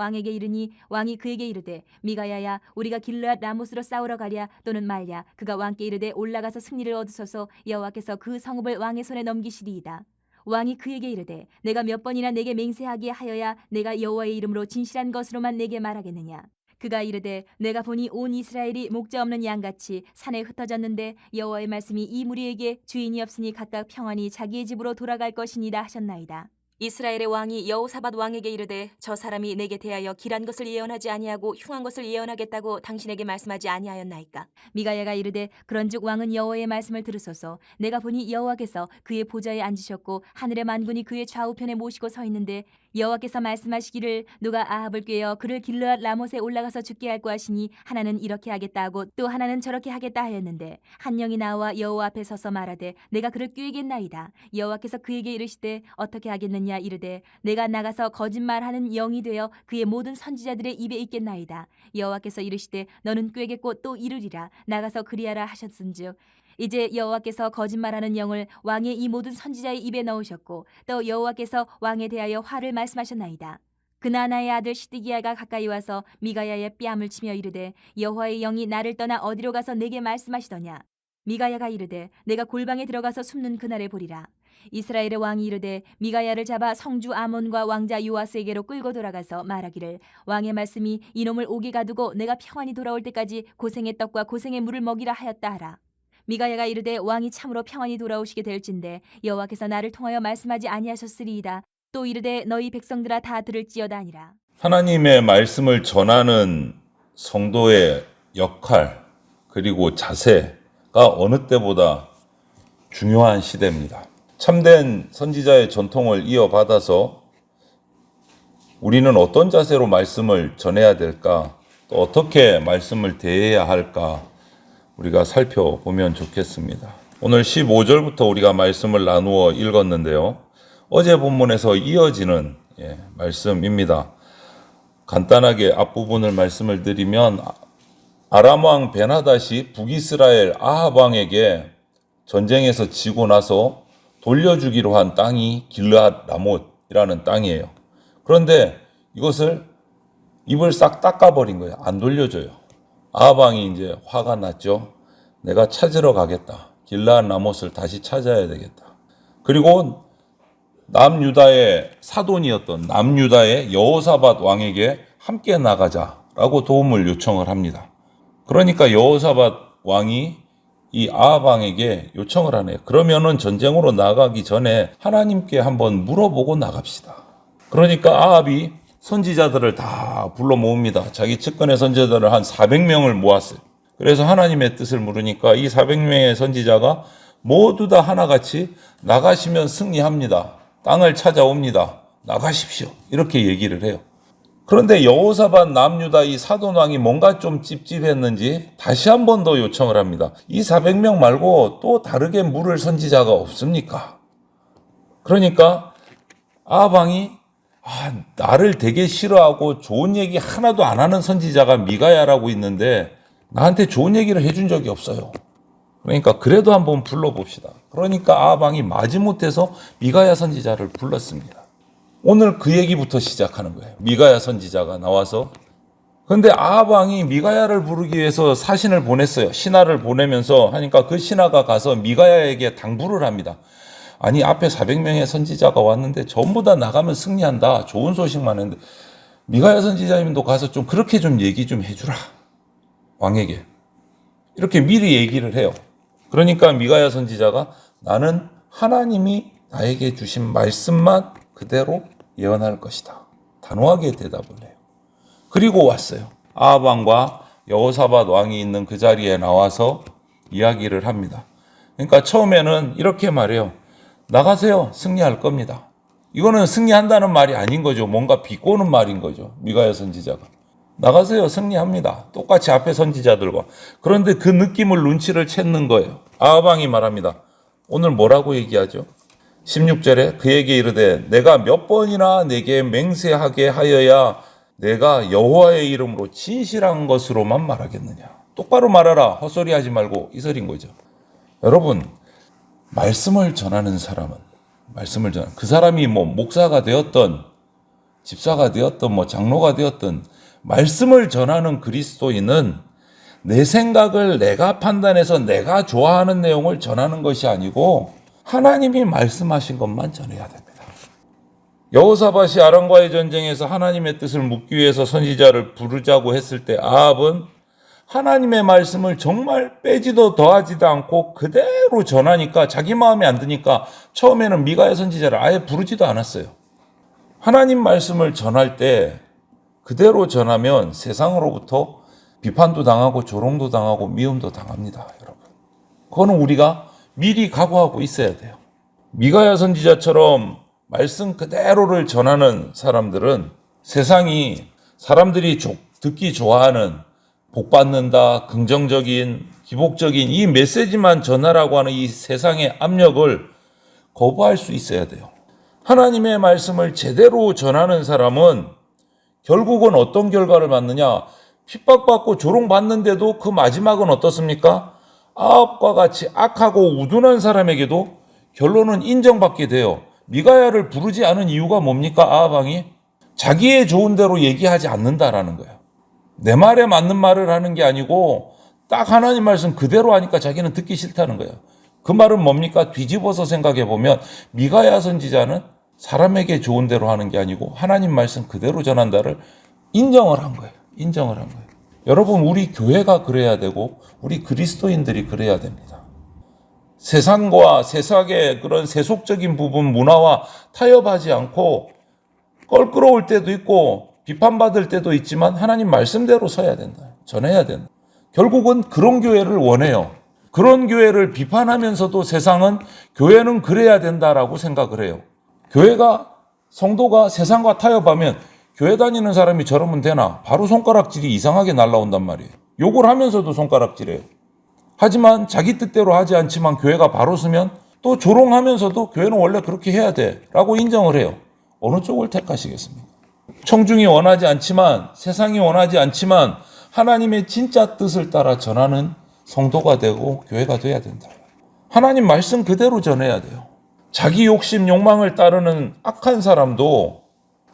왕에게 이르니 왕이 그에게 이르되 미가야야 우리가 길르앗 라못으로 싸우러 가랴 또는 말랴. 그가 왕께 이르되 올라가서 승리를 얻으소서. 여호와께서 그 성읍을 왕의 손에 넘기시리이다. 왕이 그에게 이르되 내가 몇 번이나 내게 맹세하게 하여야 내가 여호와의 이름으로 진실한 것으로만 내게 말하겠느냐. 그가 이르되 내가 보니 온 이스라엘이 목자 없는 양같이 산에 흩어졌는데 여호와의 말씀이 이 무리에게 주인이 없으니 각각 평안히 자기의 집으로 돌아갈 것이니이다 하셨나이다. 이스라엘의 왕이 여호사밧 왕에게 이르되 저 사람이 내게 대하여 길한 것을 예언하지 아니하고 흉한 것을 예언하겠다고 당신에게 말씀하지 아니하였나이까. 미가야가 이르되 그런즉 왕은 여호와의 말씀을 들으소서. 내가 보니 여호와께서 그의 보좌에 앉으셨고 하늘의 만군이 그의 좌우편에 모시고 서 있는데 여호와께서 말씀하시기를 누가 아합을 꾀어 그를 길르앗 라못에 올라가서 죽게 할고 하시니 하나는 이렇게 하겠다 하고 또 하나는 저렇게 하겠다 하였는데 한 영이 나와 여호와 앞에 서서 말하되 내가 그를 꾀겠나이다. 여호와께서 그에게 이르시되 어떻게 하겠느냐. 이르되 내가 나가서 거짓말하는 영이 되어 그의 모든 선지자들의 입에 있겠나이다. 여호와께서 이르시되 너는 꾀겠고 또 이르리라. 나가서 그리하라 하셨은즉 이제 여호와께서 거짓말하는 영을 왕의 이 모든 선지자의 입에 넣으셨고 또 여호와께서 왕에 대하여 화를 말씀하셨나이다. 그나나의 아들 시드기야가 가까이 와서 미가야의 뺨을 치며 이르되 여호와의 영이 나를 떠나 어디로 가서 내게 말씀하시더냐. 미가야가 이르되 내가 골방에 들어가서 숨는 그날에 보리라. 이스라엘의 왕이 이르되 미가야를 잡아 성주 아몬과 왕자 요아스에게로 끌고 돌아가서 말하기를 왕의 말씀이 이놈을 옥에 가두고 내가 평안히 돌아올 때까지 고생의 떡과 고생의 물을 먹이라 하였다 하라. 미가야가 이르되 왕이 참으로 평안히 돌아오시게 될진데 여호와께서 나를 통하여 말씀하지 아니하셨으리이다. 또 이르되 너희 백성들아 다 들을지어다 하니라. 하나님의 말씀을 전하는 성도의 역할 그리고 자세가 어느 때보다 중요한 시대입니다. 참된 선지자의 전통을 이어받아서 우리는 어떤 자세로 말씀을 전해야 될까, 또 어떻게 말씀을 대해야 할까 우리가 살펴보면 좋겠습니다. 오늘 15절부터 우리가 말씀을 나누어 읽었는데요. 어제 본문에서 이어지는 말씀입니다. 간단하게 앞부분을 말씀을 드리면 아람 왕 베나닷이 북이스라엘 아합 왕에게 전쟁에서 지고 나서 돌려주기로 한 땅이 길르앗 라못이라는 땅이에요. 그런데 이것을 입을 싹 닦아버린 거예요. 안 돌려줘요. 아합 왕이 이제 화가 났죠. 내가 찾으러 가겠다. 길르앗 라못을 다시 찾아야 되겠다. 그리고 남유다의 사돈이었던 남유다의 여호사밧 왕에게 함께 나가자라고 도움을 요청을 합니다. 그러니까 여호사밧 왕이 이 아합 왕에게 요청을 하네요. 그러면은 전쟁으로 나가기 전에 하나님께 한번 물어보고 나갑시다. 그러니까 아합이 선지자들을 다 불러 모읍니다. 자기 측근의 선지자들을 한 400명을 모았어요. 그래서 하나님의 뜻을 물으니까 이 400명의 선지자가 모두 다 하나같이 나가시면 승리합니다. 땅을 찾아옵니다. 나가십시오. 이렇게 얘기를 해요. 그런데 여호사밧 남유다 이 사돈왕이 뭔가 좀 찝찝했는지 다시 한 번 더 요청을 합니다. 이 400명 말고 또 다르게 물을 선지자가 없습니까? 그러니까 아합 왕이 나를 되게 싫어하고 좋은 얘기 하나도 안 하는 선지자가 미가야라고 있는데 나한테 좋은 얘기를 해준 적이 없어요. 그러니까 그래도 한번 불러봅시다. 그러니까 아합 왕이 마지못해서 미가야 선지자를 불렀습니다. 오늘 그 얘기부터 시작하는 거예요. 미가야 선지자가 나와서. 그런데 아합 왕이 미가야를 부르기 위해서 사신을 보냈어요. 신하를 보내면서 하니까 그 신하가 가서 미가야에게 당부를 합니다. 아니 앞에 400명의 선지자가 왔는데 전부 다 나가면 승리한다. 좋은 소식만 했는데 미가야 선지자님도 가서 좀 그렇게 좀 얘기 좀 해주라. 왕에게. 이렇게 미리 얘기를 해요. 그러니까 미가야 선지자가 나는 하나님이 나에게 주신 말씀만 그대로 예언할 것이다. 단호하게 대답을 해요. 그리고 왔어요. 아합 왕과 여호사밧 왕이 있는 그 자리에 나와서 이야기를 합니다. 그러니까 처음에는 이렇게 말해요. 나가세요. 승리할 겁니다. 이거는 승리한다는 말이 아닌 거죠. 뭔가 비꼬는 말인 거죠. 미가야 선지자가. 나가세요. 승리합니다. 똑같이 앞에 선지자들과. 그런데 그 느낌을 눈치를 챘는 거예요. 아합 왕이 말합니다. 오늘 뭐라고 얘기하죠? 16절에 그에게 이르되 내가 몇 번이나 내게 맹세하게 하여야 내가 여호와의 이름으로 진실한 것으로만 말하겠느냐. 똑바로 말하라. 헛소리하지 말고 이 소리인 거죠. 여러분 말씀을 전하는 사람은 그 사람이 목사가 되었던 집사가 되었든 장로가 되었든 말씀을 전하는 그리스도인은 내 생각을 내가 판단해서 내가 좋아하는 내용을 전하는 것이 아니고 하나님이 말씀하신 것만 전해야 됩니다. 여호사밧이 아람과의 전쟁에서 하나님의 뜻을 묻기 위해서 선지자를 부르자고 했을 때 아합은 하나님의 말씀을 정말 빼지도 더하지도 않고 그대로 전하니까 자기 마음에 안 드니까 처음에는 미가야 선지자를 아예 부르지도 않았어요. 하나님 말씀을 전할 때 그대로 전하면 세상으로부터 비판도 당하고 조롱도 당하고 미움도 당합니다, 여러분. 그거는 우리가 미리 각오하고 있어야 돼요. 미가야 선지자처럼 말씀 그대로를 전하는 사람들은 세상이 사람들이 듣기 좋아하는 복받는다, 긍정적인, 기복적인 이 메시지만 전하라고 하는 이 세상의 압력을 거부할 수 있어야 돼요. 하나님의 말씀을 제대로 전하는 사람은 결국은 어떤 결과를 받느냐? 핍박받고 조롱받는데도 그 마지막은 어떻습니까? 아합과 같이 악하고 우둔한 사람에게도 결론은 인정받게 돼요. 미가야를 부르지 않은 이유가 뭡니까? 아합 왕이 자기의 좋은 대로 얘기하지 않는다라는 거예요. 내 말에 맞는 말을 하는 게 아니고 딱 하나님 말씀 그대로 하니까 자기는 듣기 싫다는 거예요. 그 말은 뭡니까? 뒤집어서 생각해 보면 미가야 선지자는 사람에게 좋은 대로 하는 게 아니고 하나님 말씀 그대로 전한다를 인정을 한 거예요. 인정을 한 거예요. 여러분, 우리 교회가 그래야 되고 우리 그리스도인들이 그래야 됩니다. 세상과 세상의 그런 세속적인 부분 문화와 타협하지 않고 껄끄러울 때도 있고 비판받을 때도 있지만 하나님 말씀대로 서야 된다. 전해야 된다. 결국은 그런 교회를 원해요. 그런 교회를 비판하면서도 세상은 교회는 그래야 된다라고 생각을 해요. 교회가 성도가 세상과 타협하면 교회 다니는 사람이 저러면 되나? 바로 손가락질이 이상하게 날라온단 말이에요. 욕을 하면서도 손가락질해요. 하지만 자기 뜻대로 하지 않지만 교회가 바로 서면 또 조롱하면서도 교회는 원래 그렇게 해야 돼 라고 인정을 해요. 어느 쪽을 택하시겠습니까? 청중이 원하지 않지만 세상이 원하지 않지만 하나님의 진짜 뜻을 따라 전하는 성도가 되고 교회가 돼야 된다. 하나님 말씀 그대로 전해야 돼요. 자기 욕심 욕망을 따르는 악한 사람도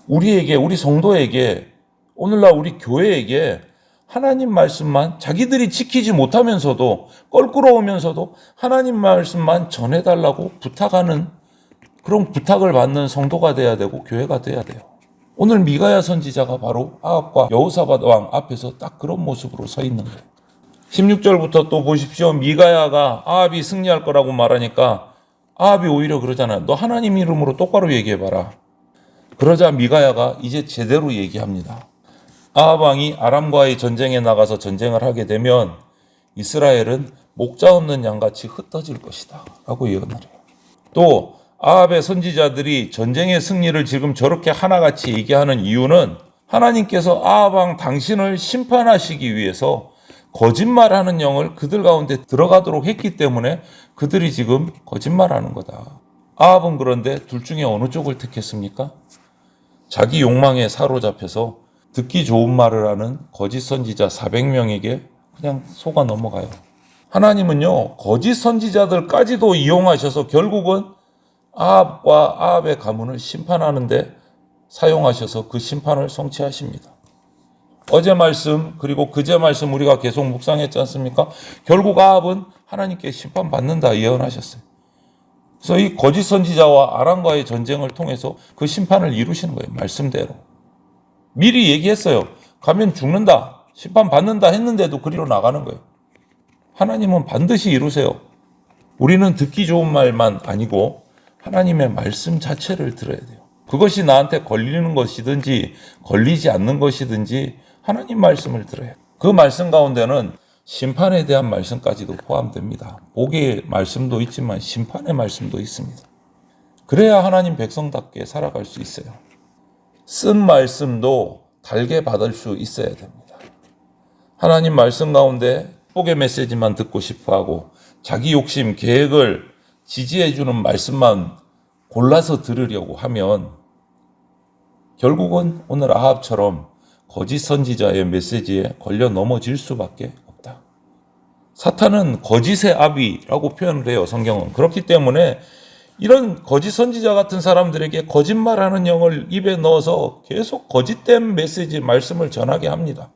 우리에게 우리 성도에게 오늘날 우리 교회에게 하나님 말씀만 자기들이 지키지 못하면서도 껄끄러우면서도 하나님 말씀만 전해달라고 부탁하는 그런 부탁을 받는 성도가 돼야 되고 교회가 돼야 돼요. 오늘 미가야 선지자가 바로 아합과 여호사밧 왕 앞에서 딱 그런 모습으로 서 있는 거예요. 16절부터 또 보십시오. 미가야가 아합이 승리할 거라고 말하니까 아합이 오히려 그러잖아요. 너 하나님 이름으로 똑바로 얘기해봐라. 그러자 미가야가 이제 제대로 얘기합니다. 아합 왕이 아람과의 전쟁에 나가서 전쟁을 하게 되면 이스라엘은 목자 없는 양같이 흩어질 것이다 라고 예언을 해요. 또 아합의 선지자들이 전쟁의 승리를 지금 저렇게 하나같이 얘기하는 이유는 하나님께서 아합 왕 당신을 심판하시기 위해서 거짓말하는 영을 그들 가운데 들어가도록 했기 때문에 그들이 지금 거짓말하는 거다. 아합은 그런데 둘 중에 어느 쪽을 택했습니까? 자기 욕망에 사로잡혀서 듣기 좋은 말을 하는 거짓 선지자 400명에게 그냥 속아 넘어가요. 하나님은요, 거짓 선지자들까지도 이용하셔서 결국은 아합과 아합의 가문을 심판하는데 사용하셔서 그 심판을 성취하십니다. 어제 말씀 그리고 그제 말씀 우리가 계속 묵상했지 않습니까? 결국 아합은 하나님께 심판받는다 예언하셨어요. 그래서 이 거짓 선지자와 아람과의 전쟁을 통해서 그 심판을 이루시는 거예요. 말씀대로. 미리 얘기했어요. 가면 죽는다, 심판받는다 했는데도 그리로 나가는 거예요. 하나님은 반드시 이루세요. 우리는 듣기 좋은 말만 아니고 하나님의 말씀 자체를 들어야 돼요. 그것이 나한테 걸리는 것이든지 걸리지 않는 것이든지 하나님 말씀을 들어야 돼요. 그 말씀 가운데는 심판에 대한 말씀까지도 포함됩니다. 복의 말씀도 있지만 심판의 말씀도 있습니다. 그래야 하나님 백성답게 살아갈 수 있어요. 쓴 말씀도 달게 받을 수 있어야 됩니다. 하나님 말씀 가운데 복의 메시지만 듣고 싶어하고 자기 욕심, 계획을 지지해주는 말씀만 골라서 들으려고 하면 결국은 오늘 아합처럼 거짓 선지자의 메시지에 걸려 넘어질 수밖에 없다. 사탄은 거짓의 아비라고 표현을 해요. 성경은. 그렇기 때문에 이런 거짓 선지자 같은 사람들에게 거짓말하는 영을 입에 넣어서 계속 거짓된 메시지 말씀을 전하게 합니다.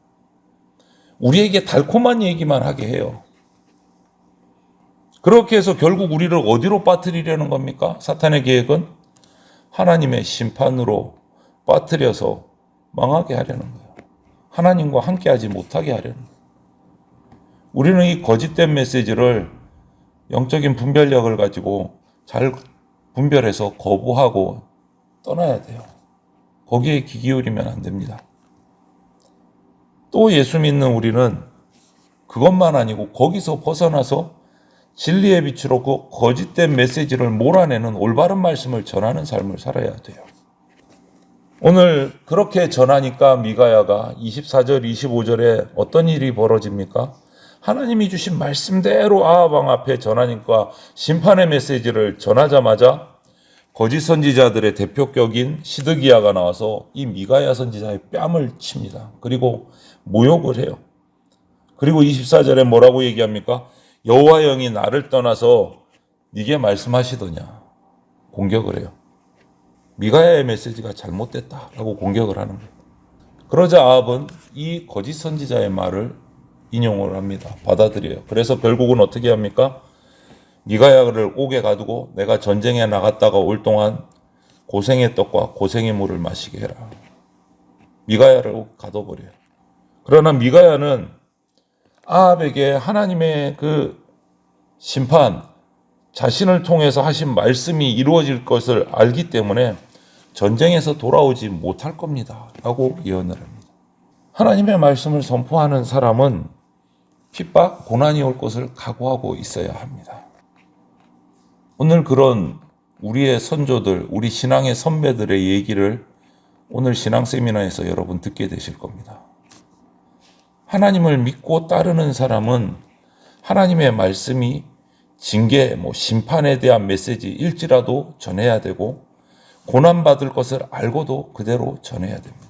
우리에게 달콤한 얘기만 하게 해요. 그렇게 해서 결국 우리를 어디로 빠뜨리려는 겁니까? 사탄의 계획은 하나님의 심판으로 빠뜨려서 망하게 하려는 거예요. 하나님과 함께하지 못하게 하려는 거예요. 우리는 이 거짓된 메시지를 영적인 분별력을 가지고 잘 분별해서 거부하고 떠나야 돼요. 거기에 귀 기울이면 안 됩니다. 또 예수 믿는 우리는 그것만 아니고 거기서 벗어나서 진리의 빛으로 그 거짓된 메시지를 몰아내는 올바른 말씀을 전하는 삶을 살아야 돼요. 오늘 그렇게 전하니까 미가야가 24절, 25절에 어떤 일이 벌어집니까? 하나님이 주신 말씀대로 아합 왕 앞에 전하니까 심판의 메시지를 전하자마자 거짓 선지자들의 대표격인 시드기야가 나와서 이 미가야 선지자의 뺨을 칩니다. 그리고 모욕을 해요. 그리고 24절에 뭐라고 얘기합니까? 여호와 영이 나를 떠나서 네게 말씀하시더냐. 공격을 해요. 미가야의 메시지가 잘못됐다라고 공격을 하는 거예요. 그러자 아합은 이 거짓 선지자의 말을 인용을 합니다. 받아들여요. 그래서 결국은 어떻게 합니까? 미가야를 옥에 가두고 내가 전쟁에 나갔다가 올 동안 고생의 떡과 고생의 물을 마시게 해라. 미가야를 옥에 가둬버려요. 그러나 미가야는 아합에게 하나님의 그 심판, 자신을 통해서 하신 말씀이 이루어질 것을 알기 때문에 전쟁에서 돌아오지 못할 겁니다. 라고 예언을 합니다. 하나님의 말씀을 선포하는 사람은 핍박, 고난이 올 것을 각오하고 있어야 합니다. 오늘 그런 우리의 선조들, 우리 신앙의 선배들의 얘기를 오늘 신앙 세미나에서 여러분 듣게 되실 겁니다. 하나님을 믿고 따르는 사람은 하나님의 말씀이 징계, 심판에 대한 메시지일지라도 전해야 되고 고난받을 것을 알고도 그대로 전해야 됩니다.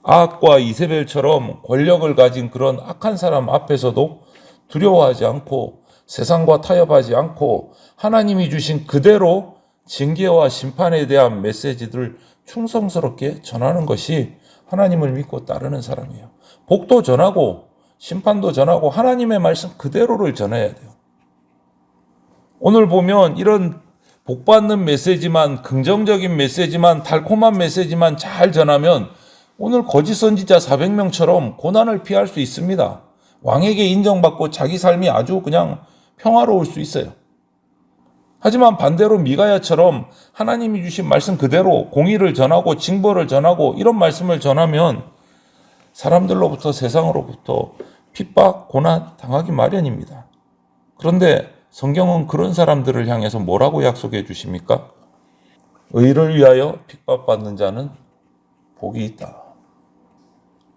아합과 이세벨처럼 권력을 가진 그런 악한 사람 앞에서도 두려워하지 않고 세상과 타협하지 않고 하나님이 주신 그대로 징계와 심판에 대한 메시지들을 충성스럽게 전하는 것이 하나님을 믿고 따르는 사람이에요. 복도 전하고 심판도 전하고 하나님의 말씀 그대로를 전해야 돼요. 오늘 보면 이런 복받는 메시지만, 긍정적인 메시지만, 달콤한 메시지만 잘 전하면 오늘 거짓 선지자 400명처럼 고난을 피할 수 있습니다. 왕에게 인정받고 자기 삶이 아주 그냥 평화로울 수 있어요. 하지만 반대로 미가야처럼 하나님이 주신 말씀 그대로 공의를 전하고 징벌을 전하고 이런 말씀을 전하면 사람들로부터 세상으로부터 핍박, 고난 당하기 마련입니다. 그런데 성경은 그런 사람들을 향해서 뭐라고 약속해 주십니까? 의를 위하여 핍박받는 자는 복이 있다.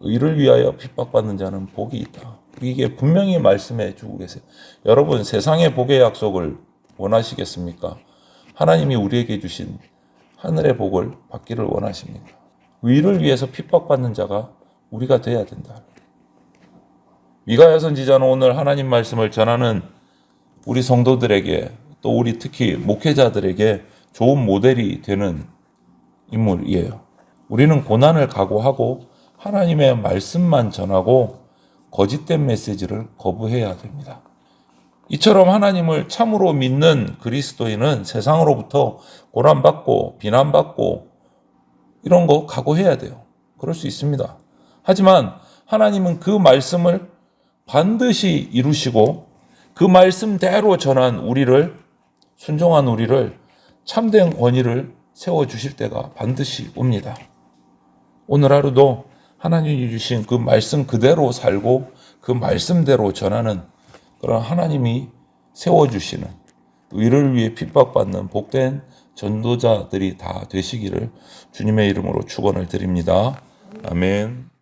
의를 위하여 핍박받는 자는 복이 있다. 이게 분명히 말씀해 주고 계세요. 여러분, 세상의 복의 약속을 원하시겠습니까? 하나님이 우리에게 주신 하늘의 복을 받기를 원하십니까? 의를 위해서 핍박받는 자가 우리가 돼야 된다. 미가야 선지자는 오늘 하나님 말씀을 전하는 우리 성도들에게 또 우리 특히 목회자들에게 좋은 모델이 되는 인물이에요. 우리는 고난을 각오하고 하나님의 말씀만 전하고 거짓된 메시지를 거부해야 됩니다. 이처럼 하나님을 참으로 믿는 그리스도인은 세상으로부터 고난받고 비난받고 이런 거 각오해야 돼요. 그럴 수 있습니다. 하지만 하나님은 그 말씀을 반드시 이루시고 그 말씀대로 전한 우리를, 순종한 우리를 참된 권위를 세워주실 때가 반드시 옵니다. 오늘 하루도 하나님이 주신 그 말씀 그대로 살고 그 말씀대로 전하는 그런 하나님이 세워주시는 의를 위해 핍박받는 복된 전도자들이 다 되시기를 주님의 이름으로 축원을 드립니다. 아멘.